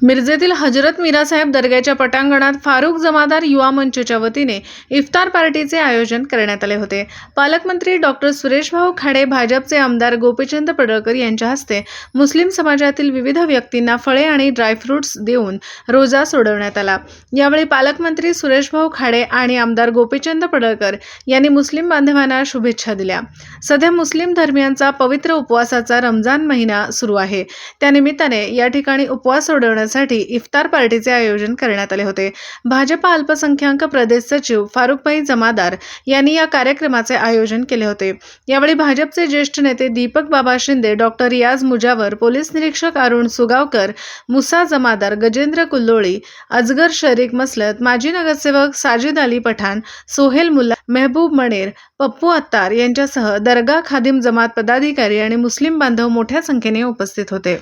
मिरजेतील हजरत मीरासाहेब दर्ग्याच्या पटांगणात फारुख जमादार युवा मंचच्या वतीने इफ्तार पार्टीचे आयोजन करण्यात आले होते। पालकमंत्री डॉक्टर सुरेशभाऊ खाडे, भाजपचे आमदार गोपीचंद पडळकर यांच्या हस्ते मुस्लिम समाजातील विविध व्यक्तींना फळे आणि ड्रायफ्रुट्स देऊन रोजा सोडवण्यात आला। यावेळी पालकमंत्री सुरेशभाऊ खाडे आणि आमदार गोपीचंद पडळकर यांनी मुस्लिम बांधवांना शुभेच्छा दिल्या। सध्या मुस्लिम धर्मियांचा पवित्र उपवासाचा रमजान महिना सुरू आहे। त्यानिमित्ताने या ठिकाणी उपवास सोडवण्यासाठी इफ्तार पार्टीचे आयोजन करण्यात आले होते। भाजपा अल्पसंख्याक प्रदेश सचिव फारुखभाई जमादार यांनी या कार्यक्रमाचे आयोजन केले होते। यावेळी भाजपचे ज्येष्ठ नेते दीपक बाबा शिंदे, डॉक्टर रियाज मुजावर, पोलीस निरीक्षक अरुण सुगावकर, मुसा जमादार, गजेंद्र कुल्लोळी, अजगर शरीक मसलत, माजी नगरसेवक साजिद अली पठाण, सोहेल मुल्ला, मेहबूब मणेर, पप्पू अत्तार यांच्यासह दर्गा खादिम जमात पदाधिकारी आणि मुस्लिम बांधव मोठ्या संख्येने उपस्थित होते।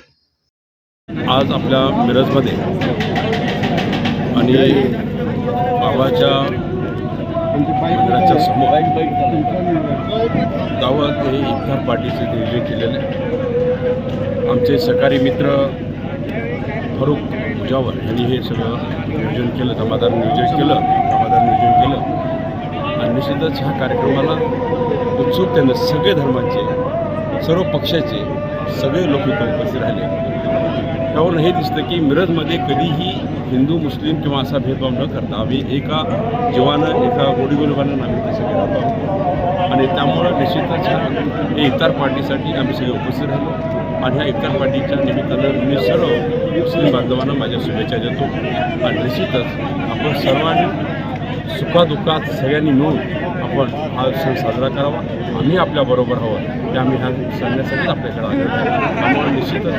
आज आपल्या मिरजमध्ये आणि बाबाच्या मंदिराच्या समोर दावत हे इफ्तार पार्टीचे नियोजन केलेले आहे। आमचे सहकारी मित्र फारुख मुजावर यांनी हे सगळं नियोजन केलं, जमादार नियोजन केलं आणि निश्चितच ह्या कार्यक्रमाला उत्सुकतेने सगळे धर्माचे, सर्व पक्षाचे सगळे लोक इथं उपस्थित राहिले। त्यावरून हे दिसतं की मिरजमध्ये कधीही हिंदू, मुस्लिम किंवा असा भेदभाव न करता आम्ही एका जीवानं, एका गोडीगुलाबानं आम्ही ते सगळे राहतो आहोत। आणि त्यामुळं निश्चितच ह्या इफ्तार पार्टीसाठी आम्ही सगळे उपस्थित राहिलो आणि ह्या इफ्तार पार्टीच्या निमित्तानं मी सर्व मुस्लिम बांधवांना माझ्या शुभेच्छा देतो। आणि निश्चितच आपण सर्वांनी सुखादुःखात सगळ्यांनी मिळून आपण हा सण साजरा करावा। आम्ही आपल्याबरोबर हवं ते आम्ही ह्या सांगण्यासाठीच आपल्याकडे आलेलो आहे। त्यामुळे निश्चितच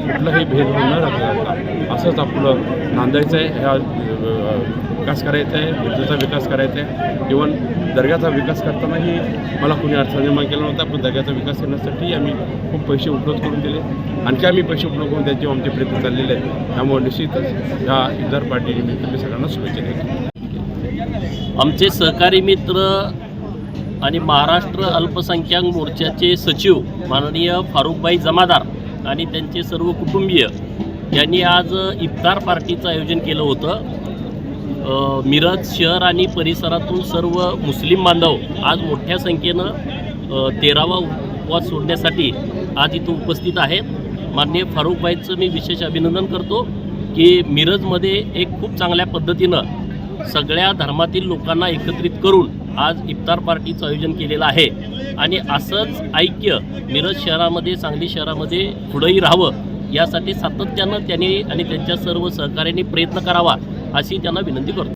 कुठलाही भेदभाव न राखता असंच आपलं नांदायचं आहे, ह्या विकास करायचा आहे, मिरजेचा विकास करायचा आहे। इव्हन दर्ग्याचा विकास करतानाही मला कोणी अडथळा निर्माण केला नव्हता, पण दर्ग्याचा विकास करण्यासाठी आम्ही खूप पैसे उपलब्ध करून दिले, आणखी आम्ही पैसे उपलब्ध करून द्यायचे आमचे प्रयत्न चाललेले आहेत। त्यामुळे निश्चितच ह्या इफ्तार पार्टीनिमित्त मी सगळ्यांना शुभेच्छा देतो। आमचे सहकारी मित्र आणि महाराष्ट्र अल्पसंख्याक मोर्चाचे सचिव माननीय फारुखभाई जमादार आणि त्यांचे सर्व कुटुंबीय यांनी आज इफ्तार पार्टीचं आयोजन केलं होतं। मिरज शहर आणि परिसरातून सर्व मुस्लिम बांधव आज मोठ्या संख्येनं 13वा उपवास सोडण्यासाठी आज इथं उपस्थित आहेत। माननीय फारुखभाईचं मी विशेष अभिनंदन करतो की मिरजमध्ये एक खूप चांगल्या पद्धतीनं सगळ्या धर्मातील लोकांना एकत्रित करून आज इफ्तार पार्टीचं आयोजन केलेलं आहे आणि असंच ऐक्य मिरज शहरामध्ये, सांगली शहरामध्ये पुढेही राहावं यासाठी सातत्यानं त्यांनी आणि त्यांच्या सर्व सहकाऱ्यांनी प्रयत्न करावा अशी त्यांना विनंती करतो।